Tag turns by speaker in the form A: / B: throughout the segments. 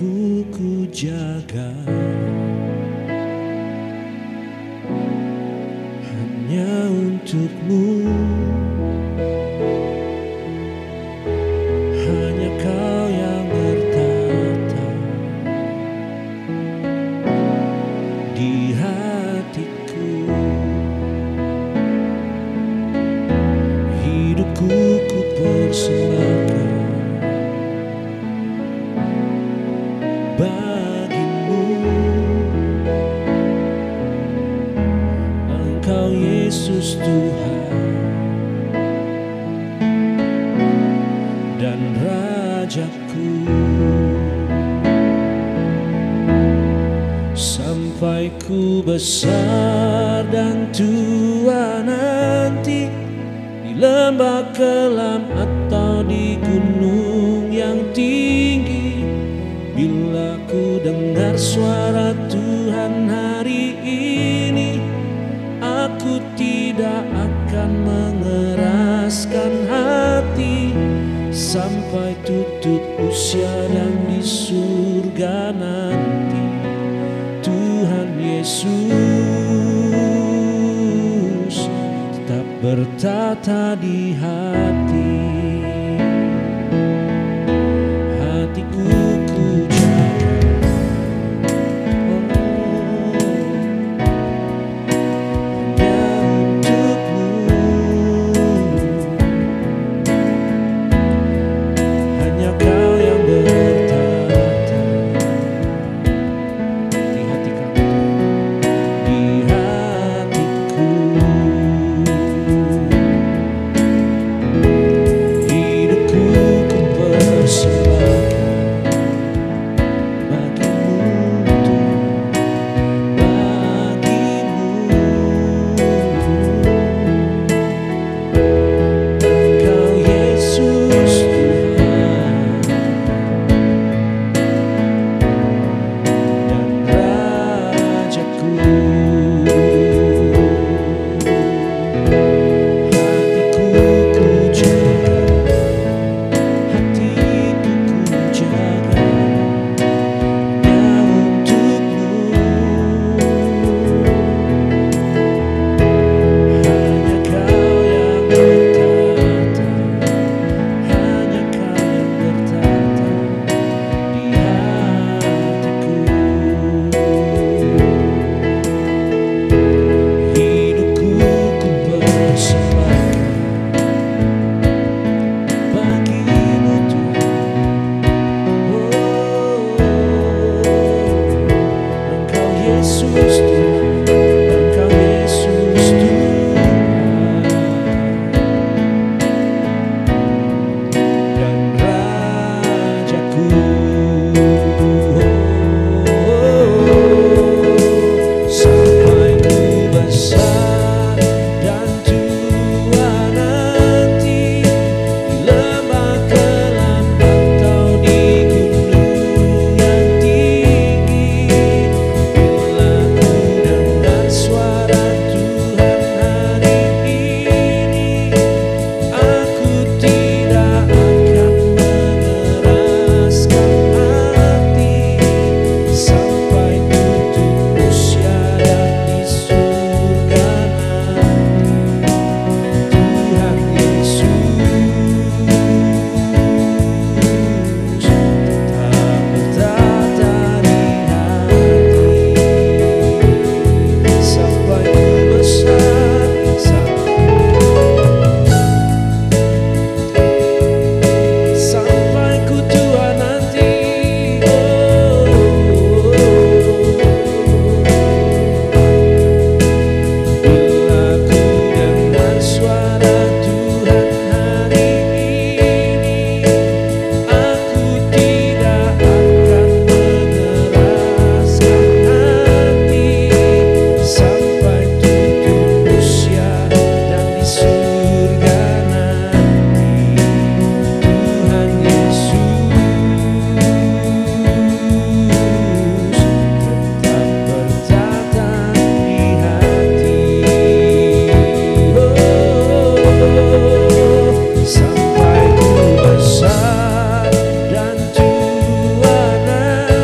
A: hidupku ku jaga hanya untukmu. Hanya Kau yang bertata di hatiku. Hidupku ku persembahkan bagimu. Engkau Yesus Tuhan dan Rajaku. Sampai ku besar dan tua nanti, di lembah kelam atau di gunung yang tinggi, bila ku dengar suara Tuhan hari ini, aku tidak akan mengeraskan hati sampai tutup usia dan di surga nanti. Tuhan Yesus tetap bertata di hati. Hatiku ku jaga, hanya untukmu. Hanya Kau yang bertata di hati kami, di hatiku. Hidupku ku persembahkan bagimu, bagimu. Engkau Yesus Tuhan dan Rajaku. Hatiku ku jaga, hatiku ku jaga hanya untukmu. Hanya Kau yang bertata, hanya Kau yang bertata di hatiku. Hidupku ku persembahkan bagimu Tuhan. Engkau Yesus Tuhan, Engkau Yesus Tuhan dan Rajaku. Sampai ku besar dan tua nanti, di lembah kelam atau di gunung yang tinggi, bila ku dengar suara Tuhan hari ini, aku tidak akan mengeraskan hati sampai tutup usia dan di surga nanti. Tuhan Yesus tetap bertata di hati sampai ku besar, sampai ku tua nanti. Bila ku dengar suara Tuhan hari ini, aku tidak akan mengeraskan hati sampai tutup usia dan di surga nanti. Tuhan Yesus tetap bertata di hati. Sampai ku besar dan tua nanti,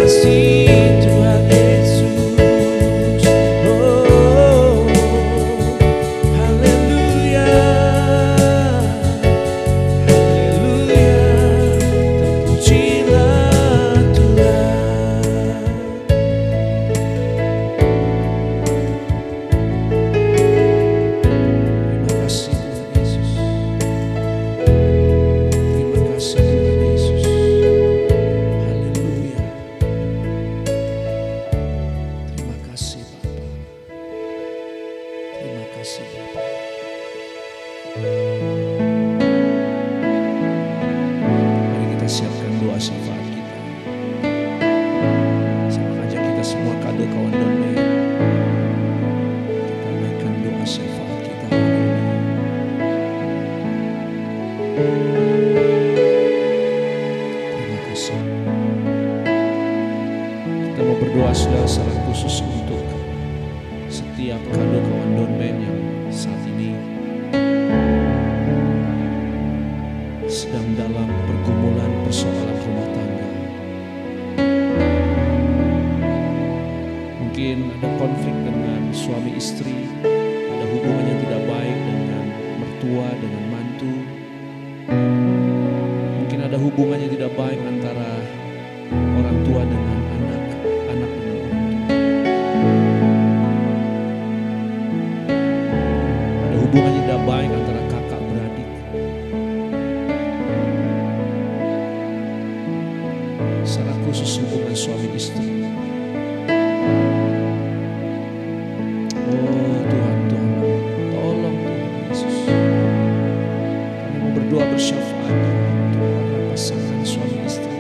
A: kasih Tuhan Yesus. Oh, haleluya, haleluya, terpujilah Tuhan. Terima kasih Tuhan Yesus. Terima kasih Tuhan Yesus. Haleluya. Terima kasih Bapa. Terima kasih Bapa. Mari kita siapkan doa syafaat kita. Saya mengajak kita semua kado kawan damai. Kita naikkan doa syafaat kita hari ini. Terima kasih. Kita mau berdoa secara khusus untuk setiap kado kawan donmen yang saat ini sedang dalam pergumulan persoalan rumah tangga. Mungkin ada konflik dengan suami istri, ada hubungan yang tidak baik dengan mertua, dengan mantu. Mungkin ada hubungan yang tidak baik antara orang tua dengan anak, anak dengan orang tua. Ada hubungan yang tidak baik antara kakak beradik. Secara khusus hubungan suami istri. Oh Tuhan, Tuhan, tolong Tuhan Yesus. Kami mau berdoa bersyafaat untuk para pasangan suami istri.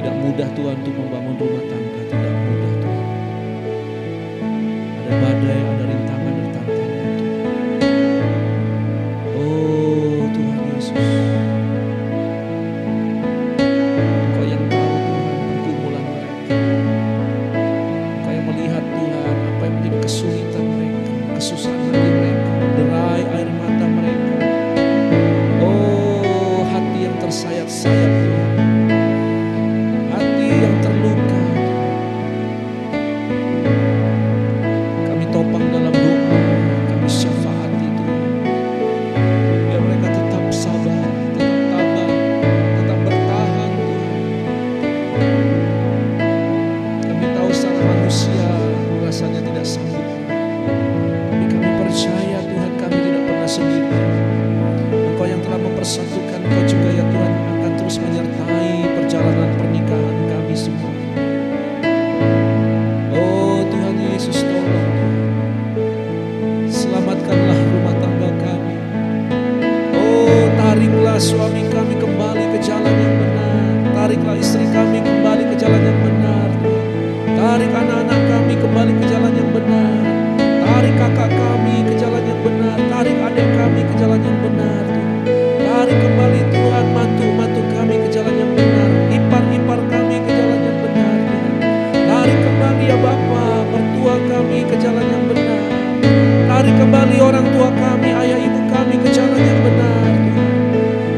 A: Tidak mudah Tuhan untuk membangun rumah tangga, tidak mudah Tuhan. Ada badai, ada rintangan, ada tantangan Tuhan. Oh Tuhan Yesus, Engkau yang tahu Tuhan pergumulan mereka. Engkau yang melihat Tuhan apa yang menjadi kesulitan mereka, kesusahan hati mereka, derai air mata mereka. Oh hati yang tersayat-sayat Tuhan, hati yang terluka. Kami topang dalam doa, kami syafaati Tuhan. Biar mereka tetap sabar, tetap tabah, tetap bertahan Tuhan. Kami tahu secara manusia rasanya tidak sanggup. Tapi kami percaya Tuhan kami tidak pernah sendirian. Engkau yang telah mempersatukan, Engkau juga ya Tuhan akan terus menyertai perjalanan pernikahan kami semua. Oh Tuhan Yesus, tolong Tuhan. Selamatkanlah rumah tangga kami. Oh tariklah suami kami kembali ke jalan yang benar. Tariklah istri kami kembali ke jalan yang benar Tuhan. Tarik anak-anak kami kembali ke jalan yang benar. Tarik kakak kami ke jalan yang benar. Tarik adik kami ke jalan yang benar Tuhan. Tarik kembali Tuhan mantu-mantu kami ke jalan yang benar. Ipar-ipar kami ke jalan yang benar Tuhan. Tarik kembali ya Bapa mertua kami ke jalan yang benar. Tarik kembali orang tua kami, ayah ibu kami ke jalan yang benar Tuhan.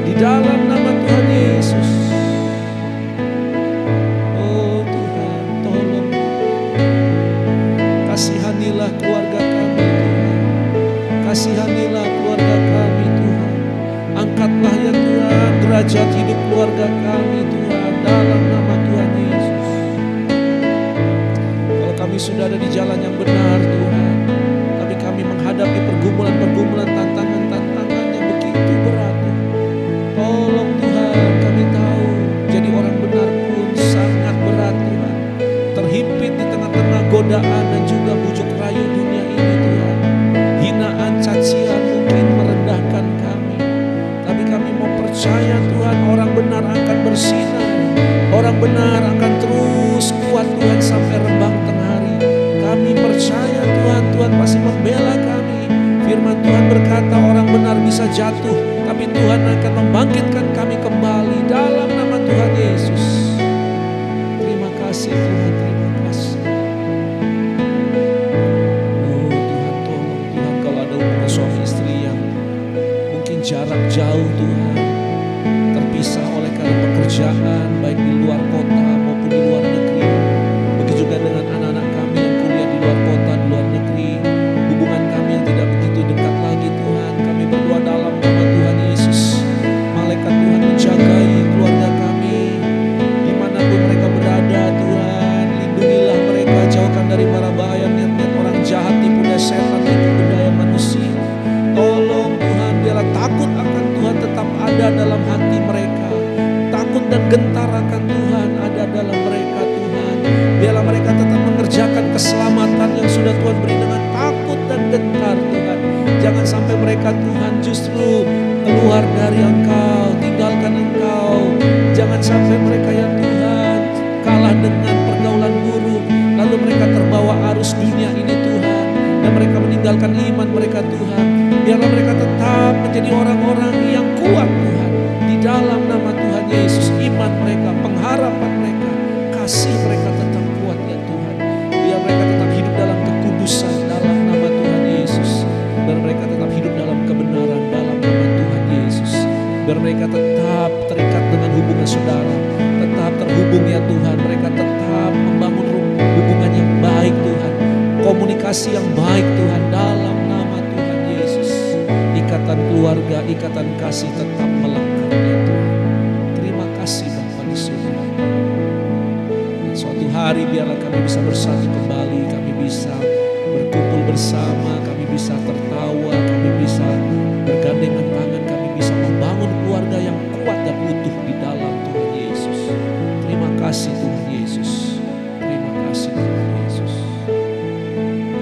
A: Di dalam nama Tuhan Yesus. Oh Tuhan, tolong. Kasihanilah keluarga kami Tuhan. Kasihanilah keluarga kami Tuhan. Angkatlah ya Tuhan derajat hidup keluarga kami Tuhan dalam nama Tuhan Yesus. Kalau kami sudah ada di jalan yang benar Tuhan, tapi kami menghadapi pergumulan-pergumulan, tantangan-tantangan yang begitu berat Tuhan. Tolong Tuhan, kami tahu jadi orang benar pun sangat berat Tuhan. Terhimpit di tengah-tengah godaan dan juga bujuk rayu dunia ini Tuhan. Hinaan, cacian mungkin merendahkan kami. Tapi kami mau percaya Tuhan, orang benar akan bersinar. Orang benar akan terus kuat Tuhan sampai rembang tengah hari. Kami percaya Tuhan, Tuhan pasti membela kami. Firman Tuhan berkata orang benar bisa jatuh, tapi Tuhan akan membangkitkan kami kembali dalam nama Tuhan Yesus. Terima kasih Tuhan, terima kasih. Oh Tuhan, tolong Tuhan, kalau ada hubungan suami istri yang mungkin jarak jauh Tuhan, terpisah oleh karena pekerjaan baik di luar kota Biarlah mereka tetap mengerjakan keselamatan yang sudah Tuhan beri dengan takut dan gentar Tuhan. Jangan sampai mereka Tuhan justru keluar dari Engkau, tinggalkan Engkau. Jangan sampai mereka ya Tuhan kalah dengan pergaulan buruk, lalu mereka terbawa arus dunia ini Tuhan, dan mereka meninggalkan iman mereka Tuhan. Biarlah mereka tetap menjadi orang-orang yang kuat Tuhan, di dalam nama Tuhan Yesus. Iman mereka, pengharapan mereka, kasih mereka tetap kuat ya Tuhan. Biar mereka tetap hidup dalam kekudusan dalam nama Tuhan Yesus. Biar mereka tetap hidup dalam kebenaran dalam nama Tuhan Yesus. Biar mereka tetap terikat dengan hubungan saudara, tetap terhubung ya Tuhan. Mereka tetap membangun hubungan yang baik Tuhan, komunikasi yang baik Tuhan dalam nama Tuhan Yesus. Ikatan keluarga, ikatan kasih tetap melekat ya Tuhan. Terima kasih Bapa di surga. Dan suatu hari biarlah kami bisa bersatu kembali, kami bisa berkumpul bersama, kami bisa tertawa, kami bisa bergandengan tangan, kami bisa membangun keluarga yang kuat dan utuh di dalam Tuhan Yesus. Terima kasih Tuhan Yesus. Terima kasih Tuhan Yesus.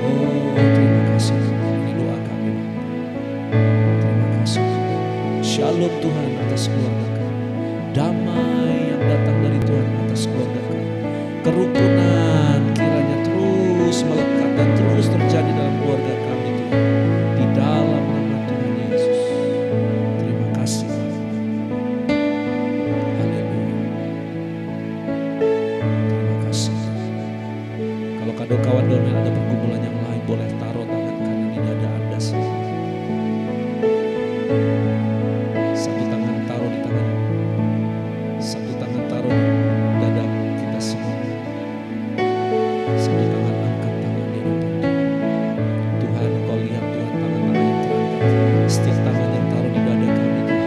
A: Oh, terima kasih Tuhan. Ini doa kami. Terima kasih. Shalom Tuhan atas keluarga kami. Damai yang datang dari Tuhan atas keluarga kami. Kerukunan kiranya terus melekat dan terus terjadi dalam keluarga kami Tuhan. Di dalam nama Tuhan Yesus. Terima kasih. Haleluya. Terima kasih. Kalau kado kawan Donel ada pergumulan yang lain, boleh taruh tangan kanan di dada Anda semua. Satu tangan taruh di tangan, satu tangan taruh di dada kita semua. Satu tangan angkat tangan di depan Tuhan. Tuhan, Kau lihat Tuhan tangan-tangan yang terangkat, setiap tangan yang taruh di dada kami Tuhan.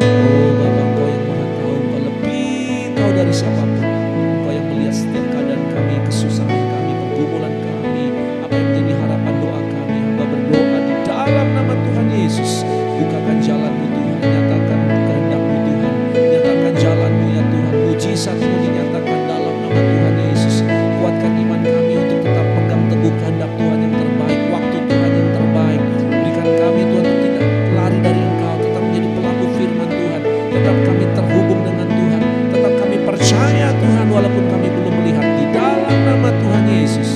A: Oh Bapa, Engkau yang Maha Tahu, Engkau lebih tahu dari siapapun. Engkau yang melihat setiap keadaan kami, kesusahan kami, pergumulan kami, apa yang menjadi harapan doa kami. Hamba berdoa di dalam nama Tuhan Yesus. Bukakan jalan-Mu Tuhan, nyatakan kehendak-Mu Tuhan, nyatakan jalan-Mu ya Tuhan, mujizat-Mu dinyatakan dalam nama Tuhan Yesus. Kuatkan iman kami untuk tetap pegang teguh kehendak Tuhan yang terbaik, waktu Tuhan yang terbaik. Berikan kami Tuhan untuk tidak lari dari Engkau, tetap menjadi pelaku firman Tuhan, tetap kami terhubung dengan Tuhan, tetap kami percaya Tuhan walaupun kami belum melihat. Di dalam nama Tuhan Yesus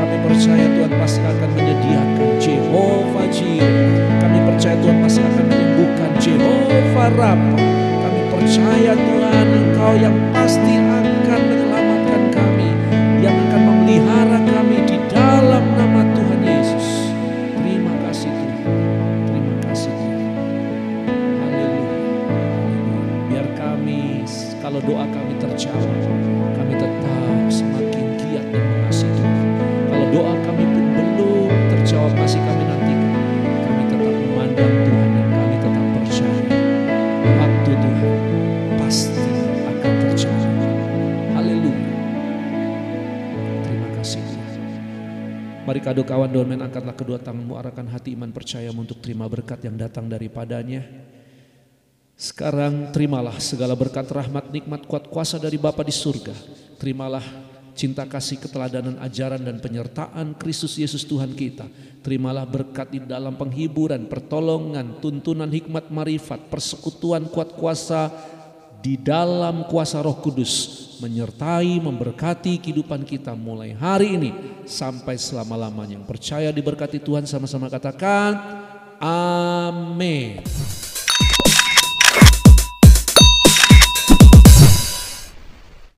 A: kami percaya Tuhan pasti akan menyediakan. Jehovah Jireh, kami percaya Tuhan pasti akan menyembuhkan. Jehovah Rafa, kami percaya Tuhan Engkau yang pasti akan menyelamatkan kami, yang akan memelihara kami di dalam nama Tuhan Yesus. Terima kasih Tuhan. Terima kasih Tuhan. Haleluya. Haleluya. Biar kami, kalau doa kami terjawab, kami tetap semakin giat dan mengasihi Tuhan. Kalau doa kami pun belum terjawab, masih kami nantikan, kami tetap memandang Tuhan dan kami tetap percaya waktu Tuhan pasti akan terjadi. Haleluya. Terima kasih Tuhan. Mari kado kawan Donmen, angkatlah kedua tanganmu, arahkan hati iman percayamu untuk terima berkat yang datang daripadanya. Sekarang terimalah segala berkat, rahmat, nikmat, kuat kuasa dari Bapa di surga. Terimalah cinta kasih, keteladanan, ajaran dan penyertaan Kristus Yesus Tuhan kita. Terimalah berkat di dalam penghiburan, pertolongan, tuntunan, hikmat, marifat, persekutuan, kuat kuasa di dalam kuasa Roh Kudus, menyertai, memberkati kehidupan kita mulai hari ini sampai selama-lamanya. Yang percaya diberkati Tuhan sama-sama katakan amin.